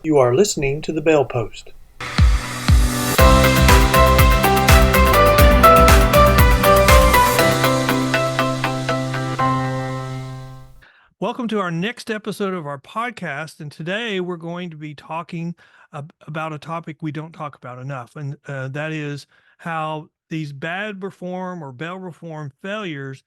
You are listening to The Bell Post. Welcome to our next episode of our podcast, and today we're going to be talking about a topic we don't talk about enough, and that is how these bad reform or bail reform failures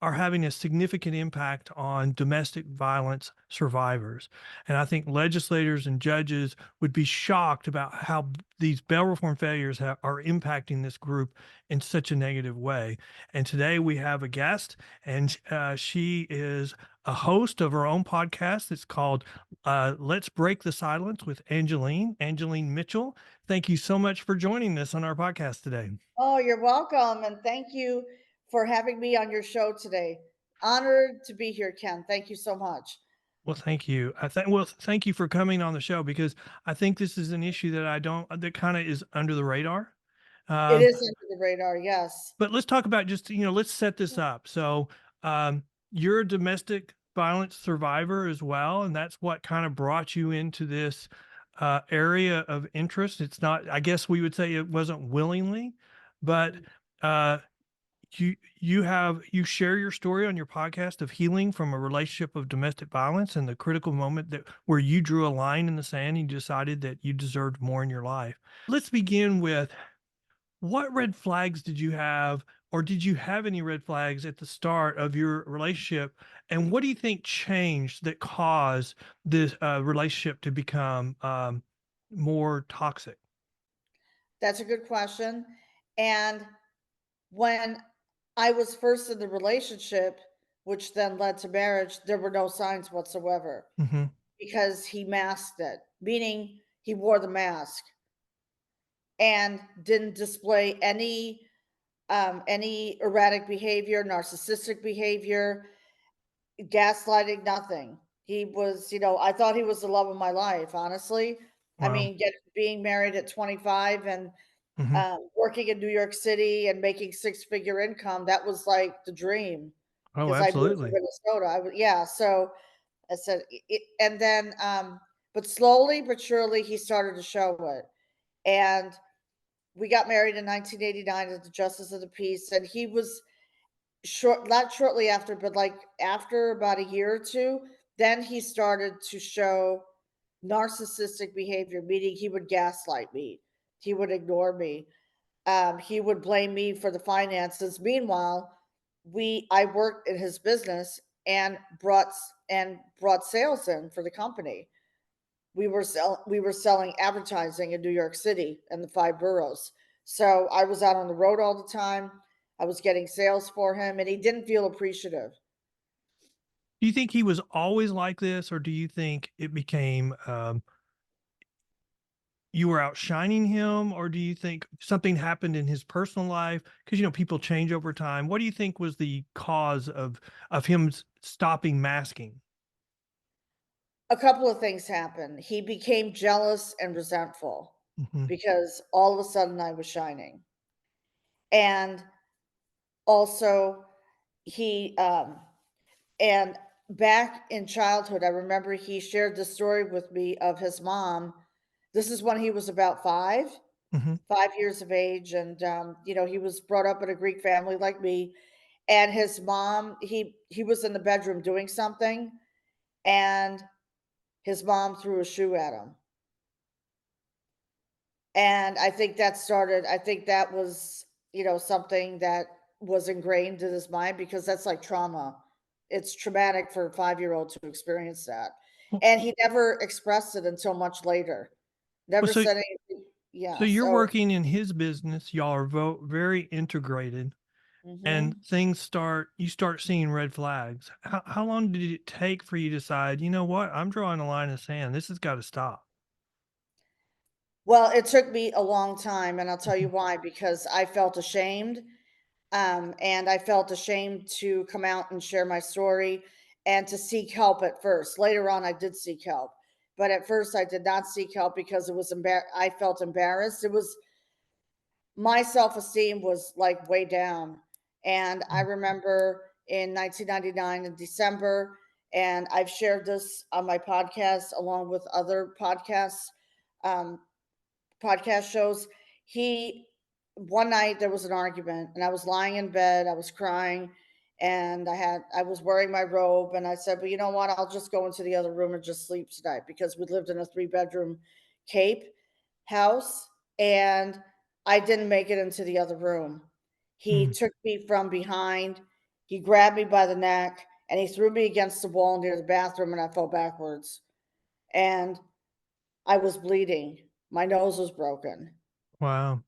are having a significant impact on domestic violence survivors. And I think legislators and judges would be shocked about how these bail reform failures are impacting this group in such a negative way. And today we have a guest, and she is a host of her own podcast. It's called Let's Break the Silence with Angeline Mitchell. Thank you so much for joining us on our podcast today. Oh, you're welcome. And thank you for having me on your show today. Honored to be here, Ken. Thank you so much. Well, thank you. Thank you for coming on the show because I think this is an issue that kind of is under the radar. It Um, is under the radar, yes. but let's talk about let's set this up. So, you're a domestic violence survivor as well, and that's what kind of brought you into this area of interest. It's not, I guess we would say it wasn't willingly, but uh, you share your story on your podcast of healing from a relationship of domestic violence and the critical moment that where you drew a line in the sand and you decided that you deserved more in your life. Let's begin with, what red flags did you have, or did you have any red flags at the start of your relationship, and what do you think changed that caused this relationship to become more toxic? That's a good question. And when I was first in the relationship, which then led to marriage, there were no signs whatsoever Hmm. because he masked it, meaning he wore the mask and didn't display any erratic behavior, narcissistic behavior, gaslighting, nothing. He was, I thought he was the love of my life, honestly. I Wow. mean, being married at 25 and Hmm. working in New York City and making six-figure income, that was like the dream Oh, because I moved to absolutely. Minnesota. Yeah. So I said, and then, but slowly but surely, he started to show it. And we got married in 1989 as the Justice of the Peace. And he was not shortly after, but like after about a year or two, then he started to show narcissistic behavior, meaning he would gaslight me, he would ignore me, he would blame me for the finances. Meanwhile, I worked in his business and brought sales in for the company. We were selling advertising in New York City and the five boroughs. So I was out on the road all the time. I was getting sales for him, and he didn't feel appreciative. Do you think he was always like this, or do you think it became you were outshining him, or do you think something happened in his personal life? Because people change over time. What do you think was the cause of him stopping masking? A couple of things happened. He became jealous and resentful Hmm. because all of a sudden I was shining. And also he and back in childhood, I remember he shared the story with me of his mom. This is when he was about Hmm. 5 years of age, and he was brought up in a Greek family like me. And his mom, he was in the bedroom doing something, and his mom threw a shoe at him. And I think that was, something that was ingrained in his mind because that's like trauma. It's traumatic for a 5-year-old to experience that. Well, And he never expressed it until much later. well, Never so said anything. so Yeah. you're So, working in his business. Y'all are very integrated, and mhm. you start seeing red flags. How long did it take for you to decide, you know what, I'm drawing a line in the sand. This has got to stop. Well, it took me a long time, and I'll tell you Mhm. why, because I felt ashamed. And I felt ashamed to come out and share my story and to seek help at first. Later on, I did seek help, but at first, I did not seek help because I felt embarrassed. It was my self esteem was like way down, and I remember in 1999 in December, and I've shared this on my podcast along with other um, podcast shows. He One night there was an argument, and I was lying in bed, I was crying, and I was wearing my robe, and I said, "Well, you know what? I'll just go into the other room and just sleep tonight," because we lived in a 3-bedroom Cape house, and I didn't make it into the other room. He Mm, took me from behind, he grabbed me by the neck, and he threw me against the wall near the bathroom, and I fell backwards. And I was bleeding. My nose was broken. wow.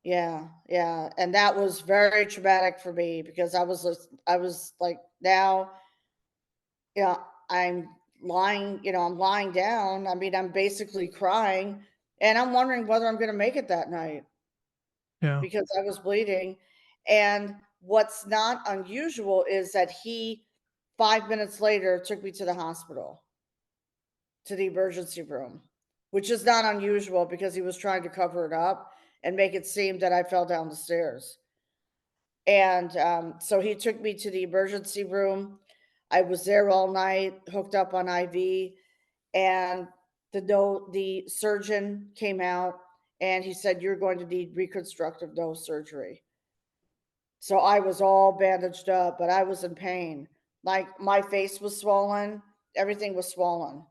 Yeah, yeah, and that was very traumatic for me because I was like, now, you know, I'm lying down. I mean, I'm basically crying, and I'm wondering whether I'm gonna make it that night Yeah. because I was bleeding. And what's not unusual is that he 5 minutes later took me to the hospital, to the emergency room, which is not unusual because he was trying to cover it up and make it seem that I fell down the stairs. And so he took me to the emergency room. I was there all night, hooked up on IV, and the surgeon came out and he said, "You're going to need reconstructive nose surgery." So I was all bandaged up, but I was in pain. Like my face was swollen, everything was swollen.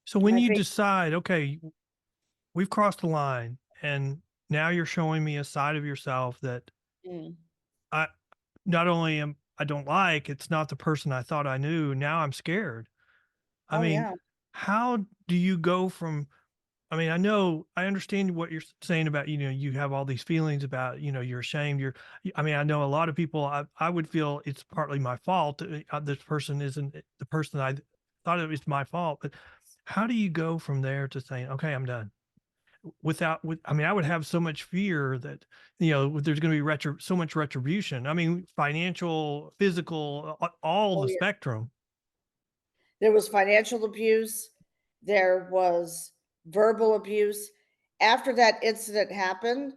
So when My you face. decide, okay, we've crossed the line and now you're showing me a side of yourself that Mm. I not only am I don't like, it's not the person I thought I knew. Now I'm scared. I Oh mean, yeah. how do you go from I mean, I understand what you're saying about, you have all these feelings about, you're ashamed. I mean, I know a lot of people, I would feel it's partly my fault. This person isn't the person I thought it was my fault. But how do you go from there to saying, okay, I'm done? I mean, I would have so much fear that, there's going to be so much retribution. I mean, financial, physical, all Oh the yeah. spectrum. There was financial abuse, there was verbal abuse. After that incident happened,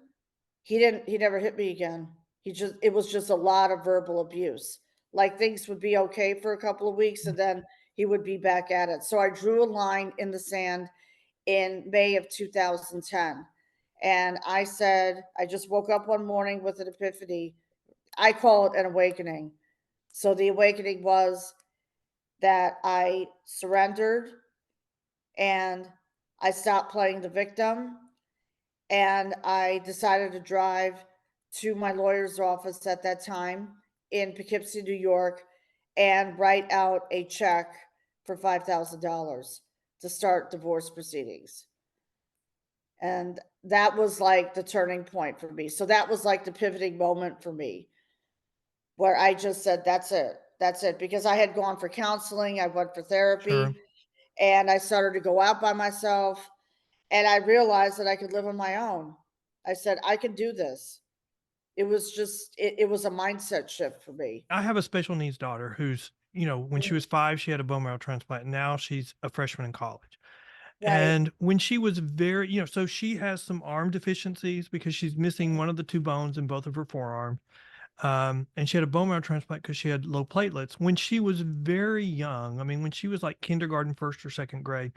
he never hit me again. It was just a lot of verbal abuse. Like things would be okay for a couple of weeks and then he would be back at it. So I drew a line in the sand in May of 2010. And I said, I just woke up one morning with an epiphany. I call it an awakening. So the awakening was that I surrendered and I stopped playing the victim, and I decided to drive to my lawyer's office at that time in Poughkeepsie, New York, and write out a check for $5,000 to start divorce proceedings. And that was like the turning point for me. So that was like the pivoting moment for me where I just said, that's it. That's it. Because I had gone for counseling, I went for Sure. therapy, and I started to go out by myself, and I realized that I could live on my own. I said, "I can do this." It was a mindset shift for me. I have a special needs daughter who's, when she Mhm. was 5, she had a bone marrow transplant. Now she's a freshman in college. Right. And when she was very, so she has some arm deficiencies because she's missing one of the 2 bones in both of her forearms. And she had a bone marrow transplant because she had low platelets. When she was very young, I mean, when she was like kindergarten, 1st or 2nd grade,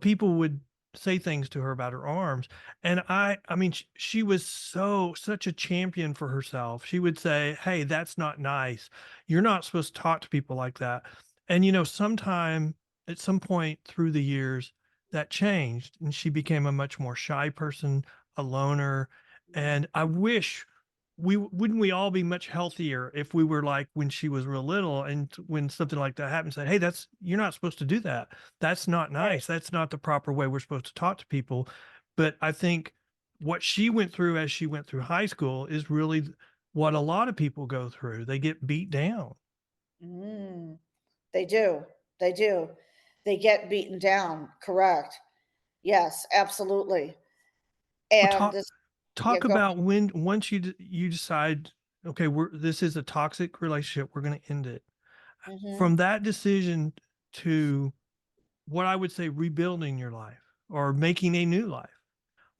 people would say things to her about her arms. And I mean, she was such a champion for herself. She would say, "Hey, that's not nice. You're not supposed to talk to people like that." And, sometime at some point through the years, that changed and she became a much more shy person, a loner. And I wish wouldn't we all be much healthier if we were like when she was real little and when something like that happened, say, "Hey, you're not supposed to do that. That's not Right. nice. That's not the proper way we're supposed to talk to people." But I think what she went through as she went through high school is really what a lot of people go through. They get beat down. Mm. They do. They do. They get beaten down, correct. Yes, absolutely. Well, And talk this Yeah, talk go about when once you decide, okay, this is a toxic relationship, we're going to end it. From Mhm. that decision to what I would say rebuilding your life or making a new life.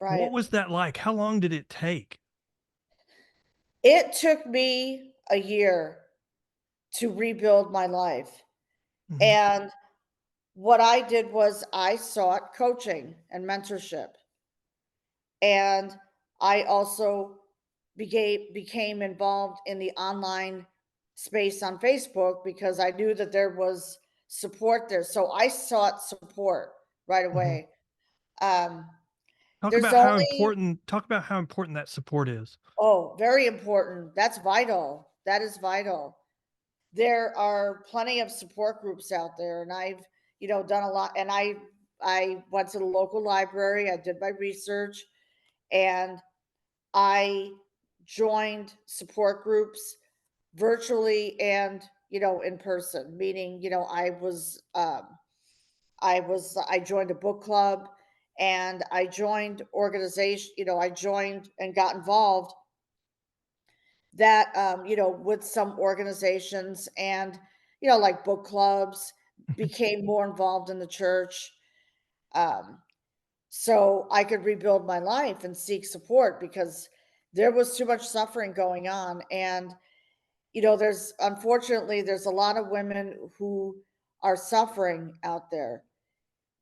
What Right. was that like? How long did it take? It took me a year to rebuild my life. Mhm. And what I did was I sought coaching and mentorship. And I also became involved in the online space on Facebook because I knew that there was support there. So I sought support right Mhm. away. Um, there's Talk about how important that support is. very important. That's vital. That is vital. There are plenty of support groups out there, and I've, done a lot. And I went to the local library. I did my research, and I joined support groups virtually and, in person, meaning, I joined a book club, and I joined organization, I joined and got involved that, with some organizations, and, like book clubs, Mhm. became more involved in the church. Um, so I could rebuild my life and seek support because there was too much suffering going on. And, there's a lot of women who are suffering out there.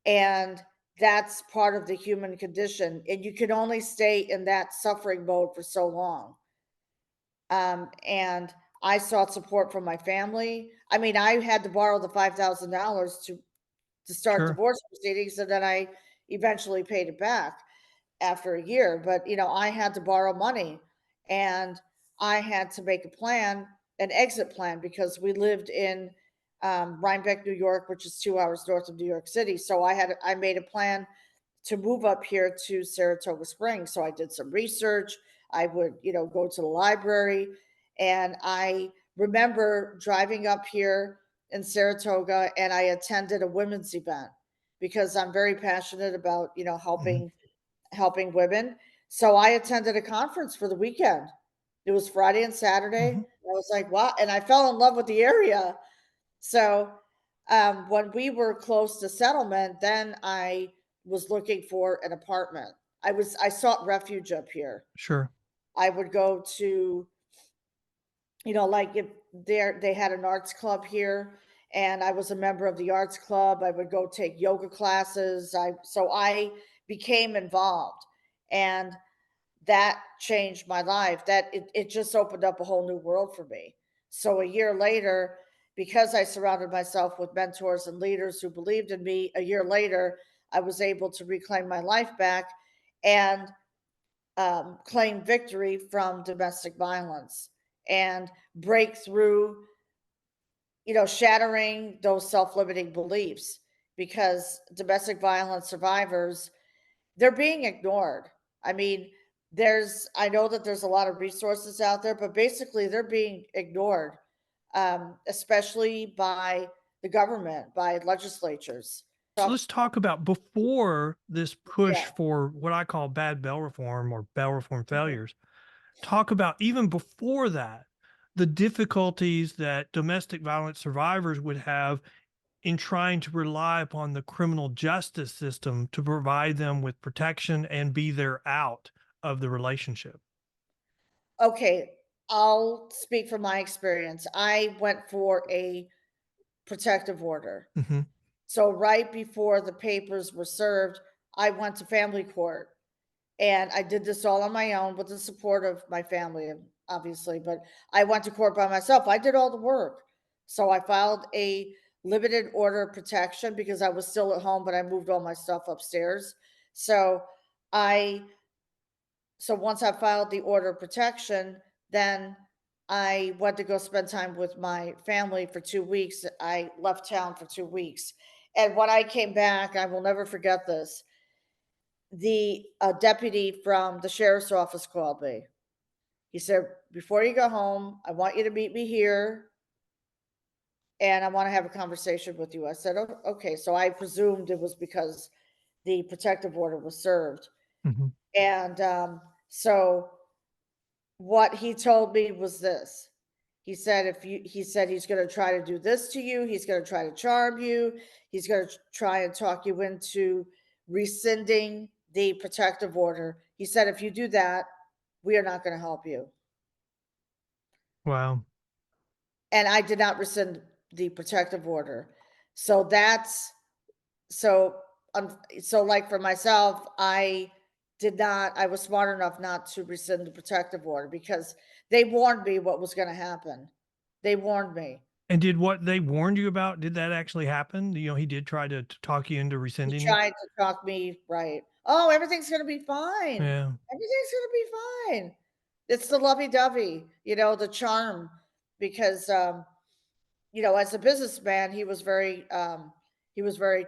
And that's part of the human condition. And you can only stay in that suffering mode for so long. And I sought support from my family. I mean, I had to borrow the $5,000 to start Sure. divorce proceedings, and then I eventually paid it back after a year. But I had to borrow money, and I had to make a plan, an exit plan, because we lived in Rhinebeck, New York, which is 2 hours north of New York City. So I made a plan to move up here to Saratoga Springs. So I did some research. I would, go to the library. And I remember driving up here in Saratoga, and I attended a women's event because I'm very passionate about, Mhm. helping women. So I attended a conference for the weekend. It was Friday and Saturday. Mhm. I was like, wow. And I fell in love with the area. So, when we were close to settlement, then I was looking for an apartment. I sought refuge up here. Sure. I would go to, like if they had an arts club here, and I was a member of the arts club, I would go take yoga classes. I became involved, and that changed my life. It just opened up a whole new world for me. So a year later, because I surrounded myself with mentors and leaders who believed in me, a year later, I was able to reclaim my life back and claim victory from domestic violence and break through, shattering those self-limiting beliefs, because domestic violence survivors, they're being ignored. I mean, I know that there's a lot of resources out there, but basically they're being ignored, especially by the government, by legislatures. So let's talk about before this push Yeah. for what I call bad bail reform or bail reform Mhm. failures. Talk about even before that, the difficulties that domestic violence survivors would have in trying to rely upon the criminal justice system to provide them with protection and be their out of the relationship. Okay, I'll speak from my experience. I went for a protective order. Mhm. So right before the papers were served, I went to family court. And I did this all on my own with the support of my family, obviously, but I went to court by myself. I did all the work. So I filed a limited order of protection because I was still at home, but I moved all my stuff upstairs. So I so once I filed the order of protection, then I went to go spend time with my family for 2 weeks. I left town for 2 weeks. And when I came back, I will never forget this. The deputy from the sheriff's office called me. He said, "Before you go home, I want you to meet me here, and I want to have a conversation with you." I said, "Oh, okay." So I presumed it was because the protective order was served. Mhm. And so what he told me was this. He said he's going to try to do this to you. He's going to try to charm you. He's going to try and talk you into rescinding the protective order. He said, if you do that, we are not going to help you. Wow. And I did not rescind the protective order. So that's so so like for myself, I was smart enough not to rescind the protective order because they warned me what was going to happen. They warned me. And did what they warned you about, did that actually happen? You know, he did try to talk you into He rescinding it? tried to talk me right. Oh, everything's going to be fine. Yeah. Everything's going to be fine. It's the lovey-dovey, the charm because as a businessman, he was very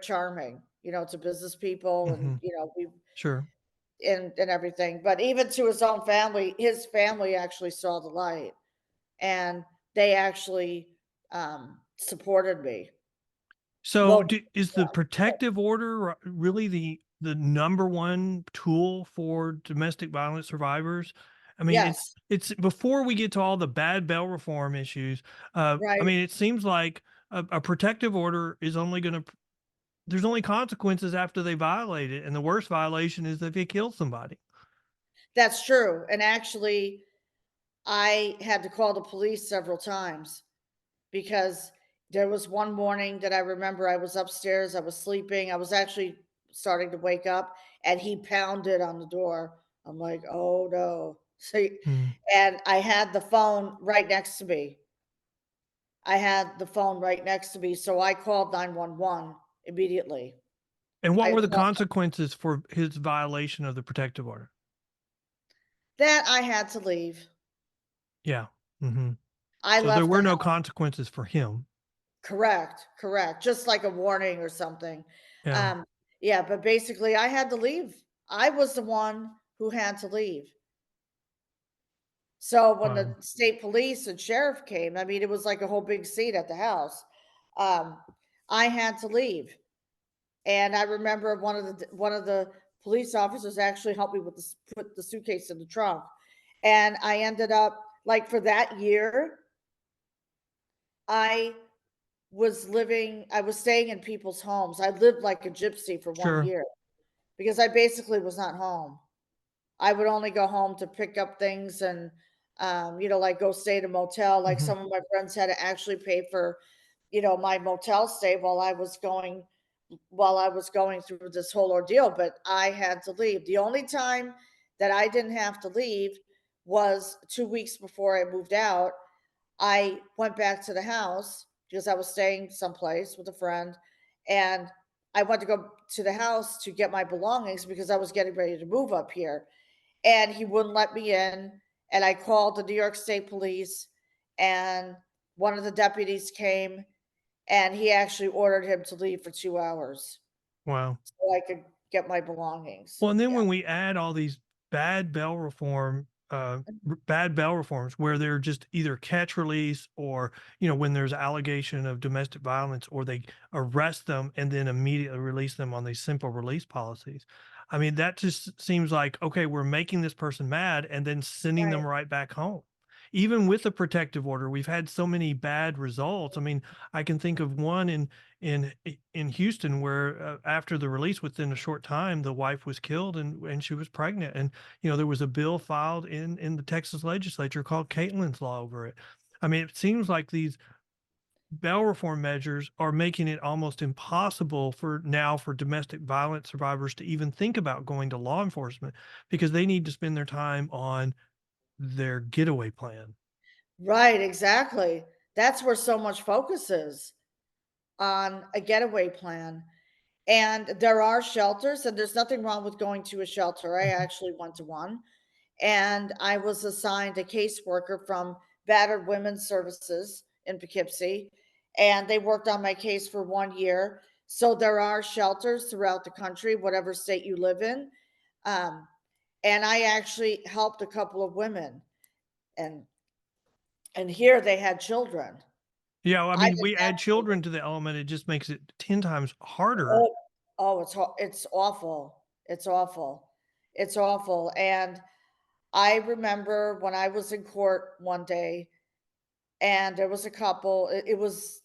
charming, to business people and Mhm. we Sure. and everything. But even to his own family, his family actually saw the light and they actually supported me. So, Well, do is the protective order really the number one tool for domestic violence survivors? I mean, yes, it's before we get to all the bad bail reform issues, I right. mean, it seems like a protective order is only gonna there's only consequences after they violate it, and the worst violation is if you kill somebody. That's true. And actually, I had to call the police several times because there was one morning that I remember I was upstairs, I was sleeping, I was actually starting to wake up, and he pounded on the door. I'm like, "Oh, no." Mm. And I had the phone right next to me. I had the phone right next to me, so I called 911 immediately. And what I were the called consequences for his violation of the protective order? that I had to leave. Yeah. Mhm. I So there left the were no house. consequences for him. Correct, correct, just like a warning or something. Yeah. Um, yeah, but basically I had to leave. I was the one who had to leave. So when the Wow. state police and sheriff came, I mean, it was like a whole big scene at the house. Um, I had to leave. And I remember one of the police officers actually helped me with put the suitcase in the trunk. And I ended up like for that year, I I was staying in people's homes. I lived like a gypsy for one Sure. year because I basically was not home. I would only go home to pick up things and, like go stay at a motel. Like Mhm. some of my friends had to actually pay for, my motel stay while I was going through this whole ordeal. But I had to leave. The only time that I didn't have to leave was 2 weeks before I moved out. I went back to the house because I was staying someplace with a friend, and I went to go to the house to get my belongings because I was getting ready to move up here, and he wouldn't let me in. And I called the New York State Police, and one of the deputies came, and he actually ordered him to leave for 2 hours Wow. so I could get my belongings. Well, and then Yeah. when we add all these bad bail reform, bad bail reforms where they're just either catch release or, when there's allegation of domestic violence or they arrest them and then immediately release them on these simple release policies. I mean, that just seems like, okay, we're making this person mad and then sending Right. them right back home. Even with the protective order, we've had so many bad results. I mean, I can think of one in Houston where, after the release, within a short time, the wife was killed and she was pregnant, and, there was a bill filed in the Texas legislature called Caitlin's Law over it. I mean, it seems like these bail reform measures are making it almost impossible for domestic violence survivors to even think about going to law enforcement because they need to spend their time on their getaway plan. Right, exactly. That's where so much focus is on a getaway plan. And there are shelters, and there's nothing wrong with going to a shelter. I Mhm. actually went to one, and I was assigned a caseworker from Battered Women's Services in Poughkeepsie, and they worked on my case for 1 year. So there are shelters throughout the country, whatever state you live in. Um, and I actually helped a couple of women, and here they had children. Yeah, well, I I mean, didn't we have add children to the element, it just makes it 10 times harder. Oh, it's awful. It's awful. It's awful, and I remember when I was in court one day, and there was a couple it was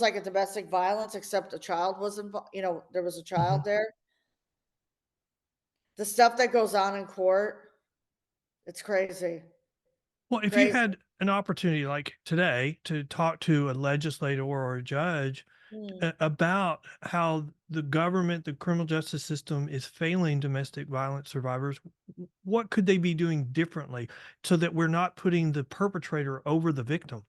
like a domestic violence, except a child was involved. There was a child Mhm. there. The stuff that goes on in court, it's crazy. Well, if you Crazy. had an opportunity like today to talk to a legislator or a judge, Mm. about how the government, the criminal justice system is failing domestic violence survivors. What could they be doing differently so that we're not putting the perpetrator over the victim?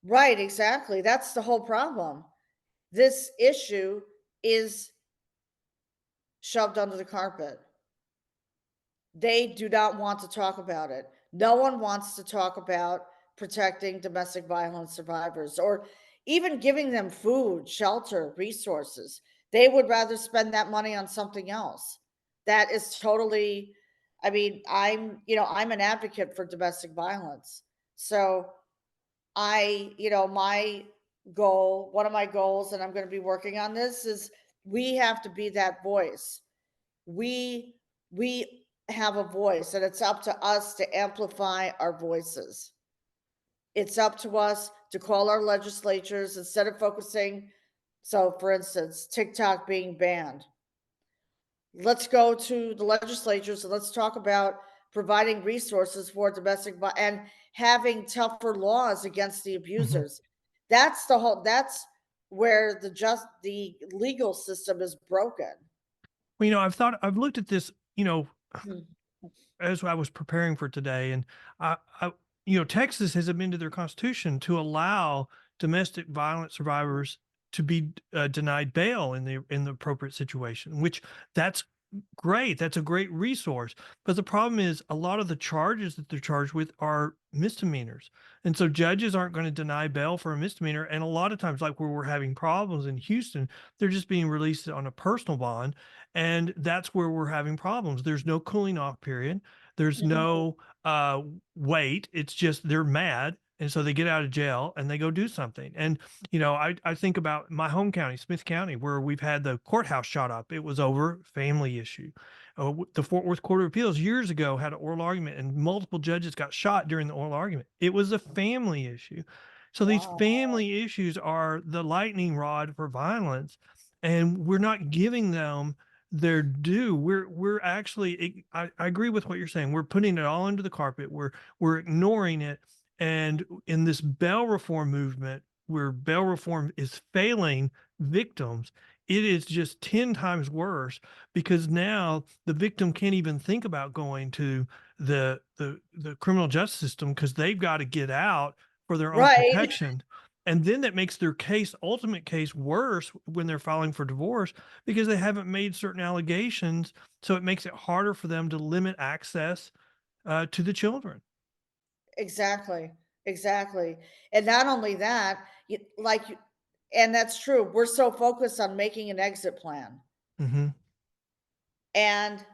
Right, exactly. That's the whole problem. This issue is shoved under the carpet. They do not want to talk about it. No one wants to talk about protecting domestic violence survivors or even giving them food, shelter, resources. They would rather spend that money on something else. That is totally, I mean, I'm an advocate for domestic violence. So my goal, one of my goals, and I'm going to be working on this, is we have to be that voice. We we have a voice, and it's up to us to amplify our voices. It's up to us to call our legislatures instead of focusing. So for instance, TikTok being banned, let's go to the legislatures and let's talk about providing resources for domestic violence and having tougher laws against the Mhm. abusers. That's where the legal system is broken. Well, I've looked at this, Mm. as I was preparing for today, and I Texas has amended their constitution to allow domestic violence survivors to be denied bail in the appropriate situation, which that's great. That's a great resource. But the problem is a lot of the charges that they're charged with are misdemeanors. And so judges aren't going to deny bail for a misdemeanor. And a lot of times, like where we're having problems in Houston, they're just being released on a personal bond. And that's where we're having problems. There's no cooling off period. There's Mhm. no wait. It's just they're mad. And so they get out of jail and they go do something. And, I think about my home county, Smith County, where we've had the courthouse shot up. It was over family issue. The Fort Worth Court of Appeals years ago had an oral argument and multiple judges got shot during the oral argument. It was a family issue. So these Wow. family issues are the lightning rod for violence, and we're not giving them their due. We're actually I agree with what you're saying. We're putting it all under the carpet. We're ignoring it. And in this bail reform movement, where bail reform is failing victims, it is just 10 times worse because now the victim can't even think about going to the criminal justice system because they've got to get out for their own Right. protection. And then that makes their ultimate case worse when they're filing for divorce because they haven't made certain allegations. So it makes it harder for them to limit access to the children. Exactly. Exactly. And not only that, and that's true. We're so focused on making an exit plan. Hmm. And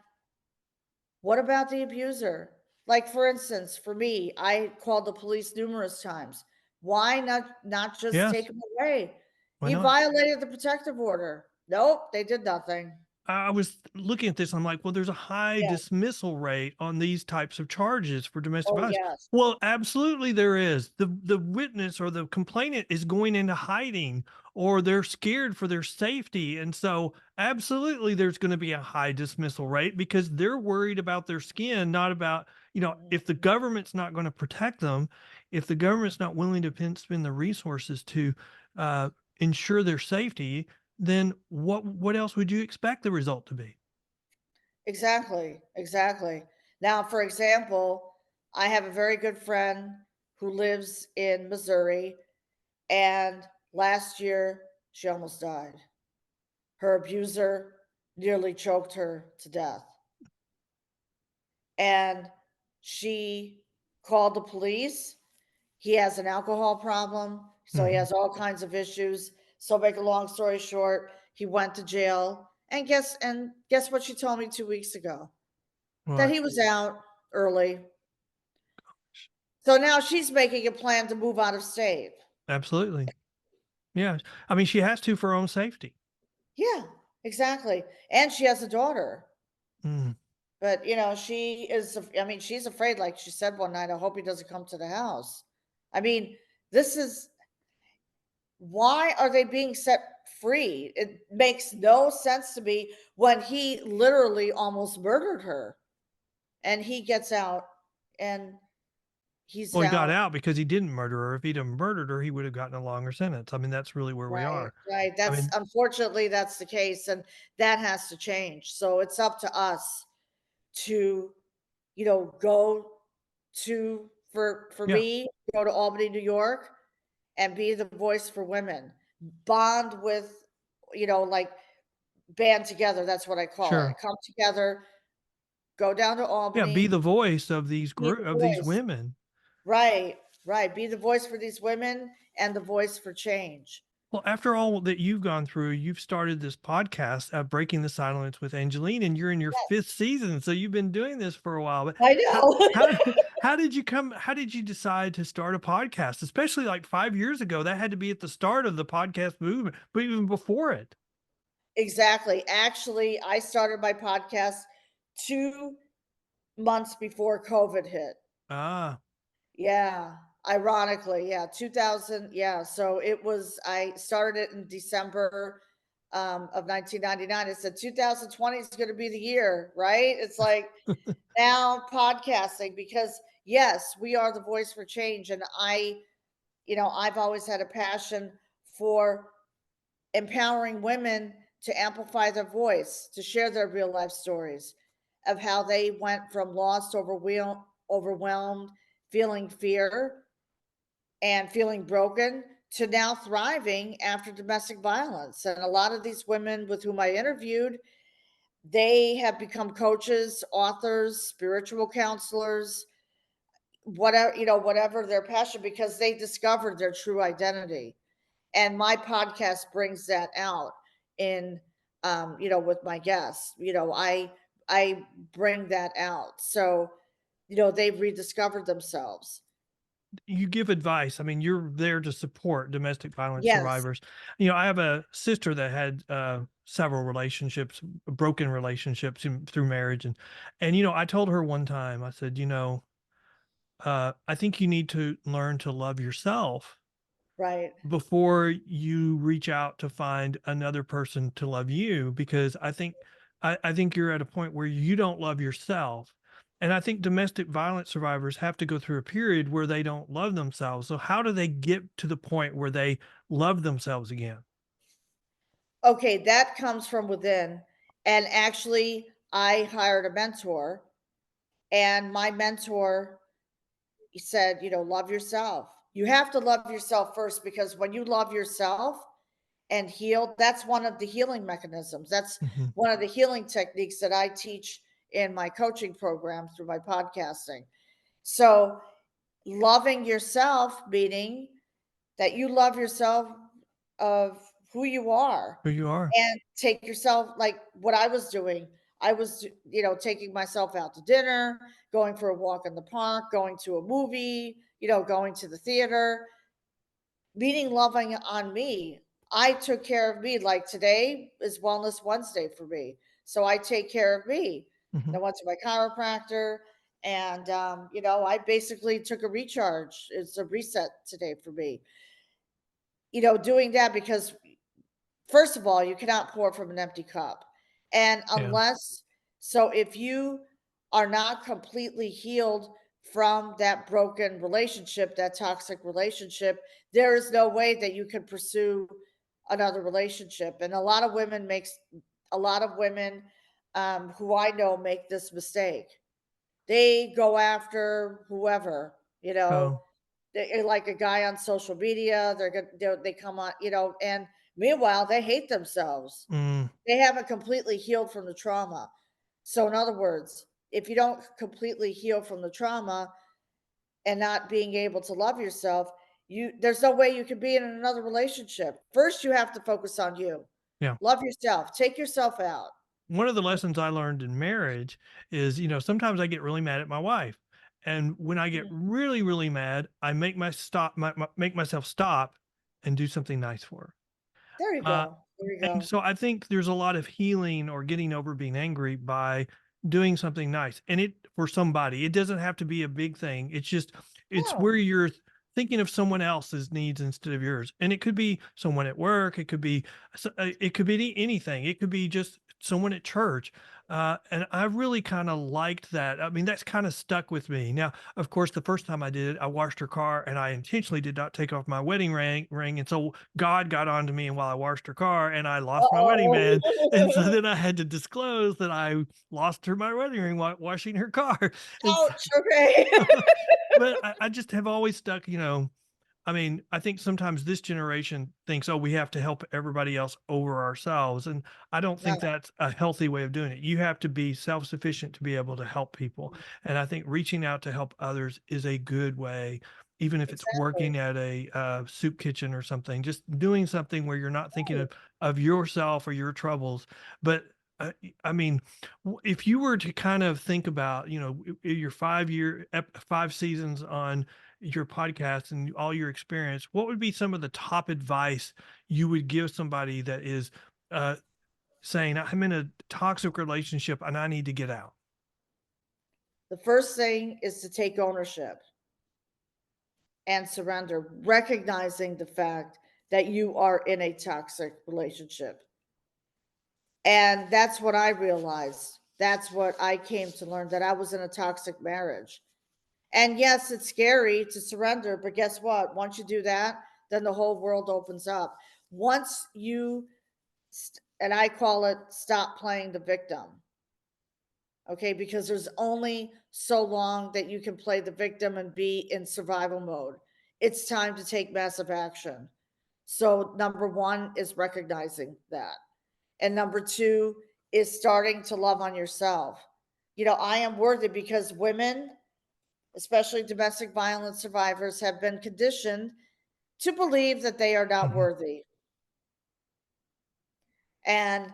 what about the abuser? Like for instance, for me, I called the police numerous times. Why not just take Yes. him away? Why He not? violated the protective order. Nope, they did nothing. I was looking at this. I'm like, well, there's a high Yeah. dismissal rate on these types of charges for domestic Oh violence. yes. Well, absolutely there is. The witness or the complainant is going into hiding or they're scared for their safety. And so absolutely there's going to be a high dismissal rate because they're worried about their skin, not about, if the government's not going to protect them, if the government's not willing to spend the resources to uh, ensure their safety, then what else would you expect the result to be? Exactly. Exactly. Now, for example, I have a very good friend who lives in Missouri, and last year she almost died. Her abuser nearly choked her to death. And she called the police. He has an alcohol problem, so he Mhm. has all kinds of issues. So make a long story short, he went to jail. And guess what she told me 2 weeks ago? That Right. he was out early. So now she's making a plan to move out of state. Absolutely. Yeah. I mean, she has to for her own safety. Yeah, exactly. And she has a daughter. Mm. But I mean, she's afraid, like she said one night, I hope he doesn't come to the house. I mean, this is why are they being set free? It makes no sense to me when he literally almost murdered her and he gets out and He's Well, he got now out because he didn't murder her. If he'd have murdered her, he would have gotten a longer sentence. I mean, that's really where we right, are. right. I That's mean, unfortunately that's the case, and that has to change. So it's up to us to, go to for yeah, me, go to Albany, New York, and be the voice for women. Bond with, like band together. That's what I call it. sure. Come together, go down to Yeah, be Albany, the voice of these be group the of these voice. women. Right, right. Be the voice for these women and the voice for change. Well, after all that you've gone through, you've started this podcast, Breaking the Silence with Angeline, and you're in your Yes, fifth season. So you've been doing this for a while. But I how know. how did you decide to start a podcast? Especially like 5 years ago, that had to be at the start of the podcast movement, but even before it. Exactly. Actually, I started my podcast 2 months before COVID hit. Ah, Yeah, ironically, yeah, 2000, yeah, so I started it in December, of 1999. It said 2020 is gonna be the year, right? It's like, now podcasting because, yes, we are the voice for change, and I've always had a passion for empowering women to amplify their voice, to share their real life stories of how they went from lost, overwhelmed, feeling fear, and feeling broken to now thriving after domestic violence. And a lot of these women with whom I interviewed, they have become coaches, authors, spiritual counselors, whatever their passion, because they discovered their true identity. And my podcast brings that out in, with my guests. I bring that out. So, they've rediscovered themselves. you give advice. I mean, you're there to support domestic violence Yes, survivors. I have a sister that had several relationships, broken relationships through marriage, and I told her one time, I said, I think you need to learn to love yourself right. before you reach out to find another person to love you, because I think you're at a point where you don't love yourself. And I think domestic violence survivors have to go through a period where they don't love themselves. So how do they get to the point where they love themselves again? Okay, that comes from within. And actually, I hired a mentor, and my mentor said, love yourself. You have to love yourself first, because when you love yourself and heal, that's one of the healing mechanisms. That's Mhm. one of the healing techniques that I teach in my coaching program through my podcasting. So, loving yourself, meaning that you love yourself of who you are, Who you are. and take yourself, like what I was doing. I was, taking myself out to dinner, going for a walk in the park, going to a movie, going to the theater, meaning loving on me. I took care of me. Like today is Wellness Wednesday for me. So I take care of me. Mhm. I went to my chiropractor, and, I basically took a recharge. It's a reset today for me. Doing that because, first of all, you cannot pour from an empty cup. And Yeah. if you are not completely healed from that broken relationship, that toxic relationship, there is no way that you can pursue another relationship. And a lot of women, who I know, make this mistake. They go after whoever, Oh. like a guy on social media. They come on, and meanwhile they hate themselves. Mm, They haven't completely healed from the trauma. So, in other words, if you don't completely heal from the trauma and not being able to love yourself, there's no way you can be in another relationship. First, you have to focus on you. yeah. Love yourself. Take yourself out. One of the lessons I learned in marriage is, sometimes I get really mad at my wife. And when I get Mhm. really, really mad, I make myself stop and do something nice for There you her. go. There you And go. so I think there's a lot of healing or getting over being angry by doing something nice. And for somebody, it doesn't have to be a big thing. It's No, where you're thinking of someone else's needs instead of yours. And it could be someone at work. It could be anything. It could be just someone at church. And I really kind of liked that. I mean, that's kind of stuck with me. Now, of course, the first time I did it, I washed her car and I intentionally did not take off my wedding ring. And so God got onto me and while I washed her car and I lost my wedding band. And so Uh-oh. then I had to disclose that I lost her my wedding ring while washing her car. And so, Ouch, okay. but I just have always stuck, I mean, I think sometimes this generation thinks, oh, we have to help everybody else over ourselves. And I don't No, think that's a healthy way of doing it. You have to be self sufficient to be able to help people. And I think reaching out to help others is a good way, even if it's exactly. working at a soup kitchen or something, just doing something where you're not thinking Right. of yourself or your troubles. But I mean, if you were to kind of think about, your 5 seasons on your podcast and all your experience, what would be some of the top advice you would give somebody that is uh, saying, I'm in a toxic relationship and I need to get out? The first thing is to take ownership and surrender, recognizing the fact that you are in a toxic relationship. And that's what I realized. That's what I came to learn, that I was in a toxic marriage. And yes, it's scary to surrender, but guess what? Once you do that, then the whole world opens up. Once you, and I call it stop playing the victim, okay? Because there's only so long that you can play the victim and be in survival mode. It's time to take massive action. So, number one is recognizing that. And number two is starting to love on yourself. I am worthy because women, especially domestic violence survivors, have been conditioned to believe that they are not Mhm. worthy. And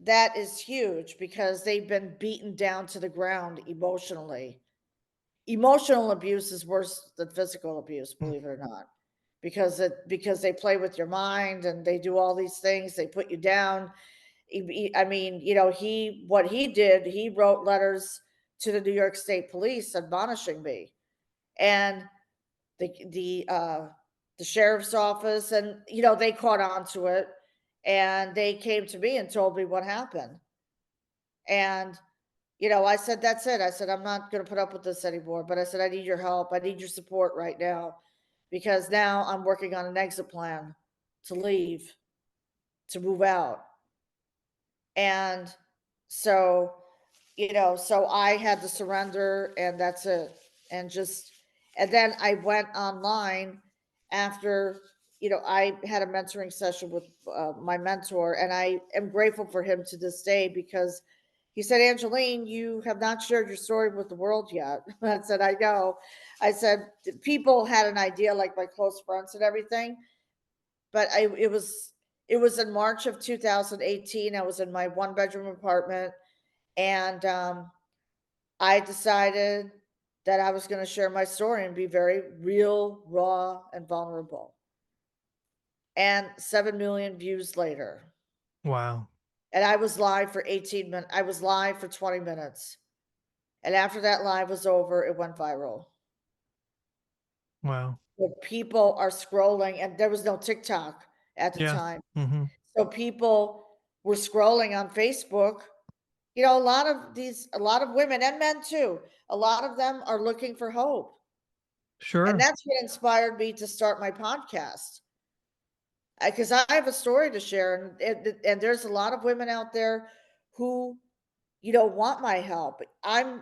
that is huge because they've been beaten down to the ground emotionally. Emotional abuse is worse than physical abuse, Mm. believe it or not. Because they play with your mind and they do all these things, they put you down. I mean, what he did, he wrote letters to the New York State Police admonishing me. And the sheriff's office, and they caught on to it, and they came to me and told me what happened. And I said, that's it. I said, I'm not going to put up with this anymore, but I said, I need your help, I need your support right now, because now I'm working on an exit plan to leave, to move out. And so, so I had to surrender, and that's it. And then I went online after, I had a mentoring session with my mentor, and I am grateful for him to this day because he said, Angeline, you have not shared your story with the world yet. I said, I know. I said, people had an idea, like my close friends and everything, but it was in March of 2018. I was in my one bedroom apartment, and I decided that I was going to share my story and be very real, raw, and vulnerable. And 7 million views later. Wow. And I was live for 18 minutes. I was live for 20 minutes. And after that live was over, it went viral. Wow. So people are scrolling, and there was no TikTok at the Yeah. time. Hmm. So people were scrolling on Facebook. A lot of women and men too, a lot of them are looking for hope. And Sure. that's what inspired me to start my podcast. Because I have a story to share, and there's a lot of women out there who, want my help. I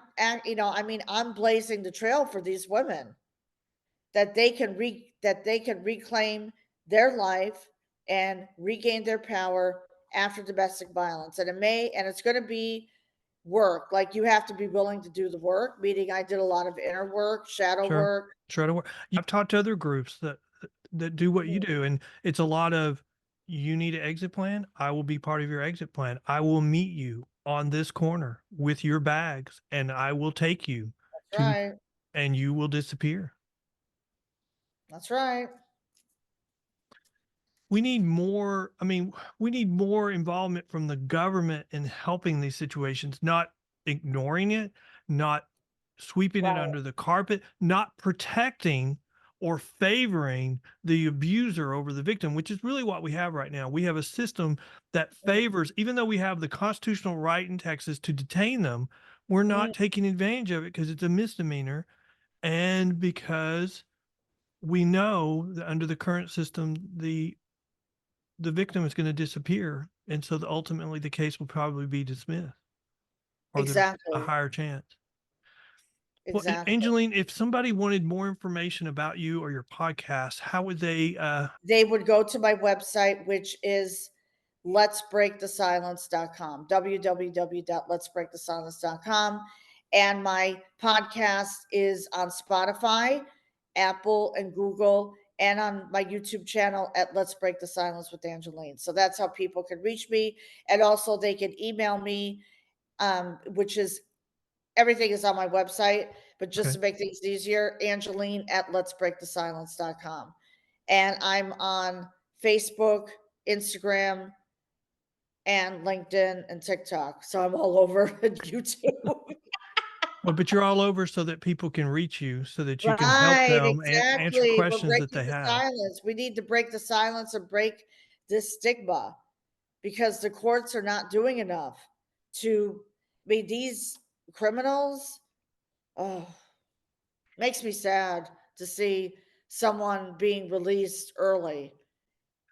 mean, I'm blazing the trail for these women that they can reclaim their life and regain their power after domestic violence. And it's going to be work. Like, you have to be willing to do the work, meaning I did a lot of inner work, shadow Sure. work. Try to work. I've talked to other groups that do what you Mhm. do, and it's a lot of, you need an exit plan. I will be part of your exit plan. I will meet you on this corner with your bags, and I will take you That's to, right. and you will disappear. That's right. We need more. I mean, we need more involvement from the government in helping these situations, not ignoring it, not sweeping it Right. under the carpet, not protecting or favoring the abuser over the victim, which is really what we have right now. We have a system that favors, even though we have the constitutional right in Texas to detain them, we're Mhm. not taking advantage of it because it's a misdemeanor and because we know that under the current system, the victim is going to disappear, and so ultimately the case will probably be dismissed, or there's a Exactly. higher chance. Well, Exactly. Angeline, if somebody wanted more information about you or your podcast, how would they? They would go to my website, which is letsbreakthesilence.com, www.letsbreakthesilence.com. And my podcast is on Spotify, Apple, and Google, and on my YouTube channel at Let's Break the Silence with Angeline. So that's how people can reach me. And also, they can email me, which is everything is on my website, but just Okay. to make things easier, Angeline at letsbreakthesilence.com. And I'm on Facebook, Instagram, and LinkedIn and TikTok. So I'm all over YouTube. Well, but you're all over so that people can reach you, so that you can help Right, them and answer exactly. We're questions that breaking they the have. silence. We need to break the silence and break this stigma because the courts are not doing enough to, I mean, these criminals, oh, makes me sad to see someone being released early.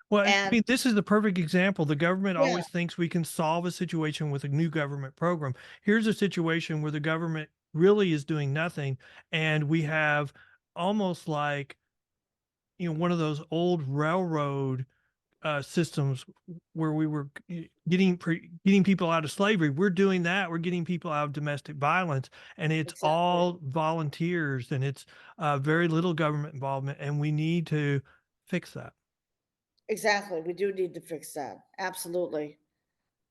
Well, I And mean, this is the perfect example. The government yeah, always thinks we can solve a situation with a new government program. Here's a situation where the government really is doing nothing, and we have almost like, one of those old railroad systems where we were getting people out of slavery. We're doing that. We're getting people out of domestic violence, and it's exactly. all volunteers, and it's very little government involvement, and we need to fix that. Exactly. We do need to fix that. Absolutely.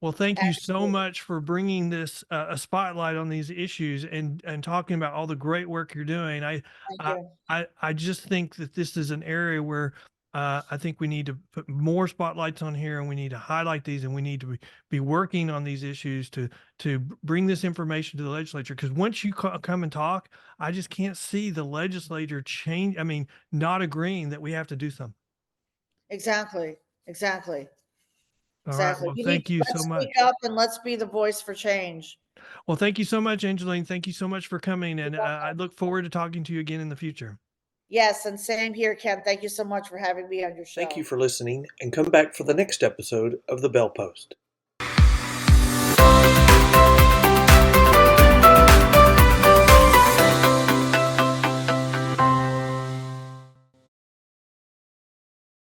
Well, thank you so Absolutely. much for bringing this a spotlight on these issues and talking about all the great work you're doing. Thank I you. I just think that this is an area where I think we need to put more spotlights on here, and we need to highlight these, and we need to be working on these issues to bring this information to the legislature. Because once you come and talk, I just can't see the legislature change. I mean, not agreeing that we have to do something. Exactly. Exactly. All right. Exactly. Well, We need thank you so let's speak much. up and let's be the voice for change. Well, thank you so much, Angeline. Thank you so much for coming, You're and I welcome. look forward to talking to you again in the future. Yes, and same here, Ken. Thank you so much for having me on your Thank you show. for listening, and come back for the next episode of The Bell Post.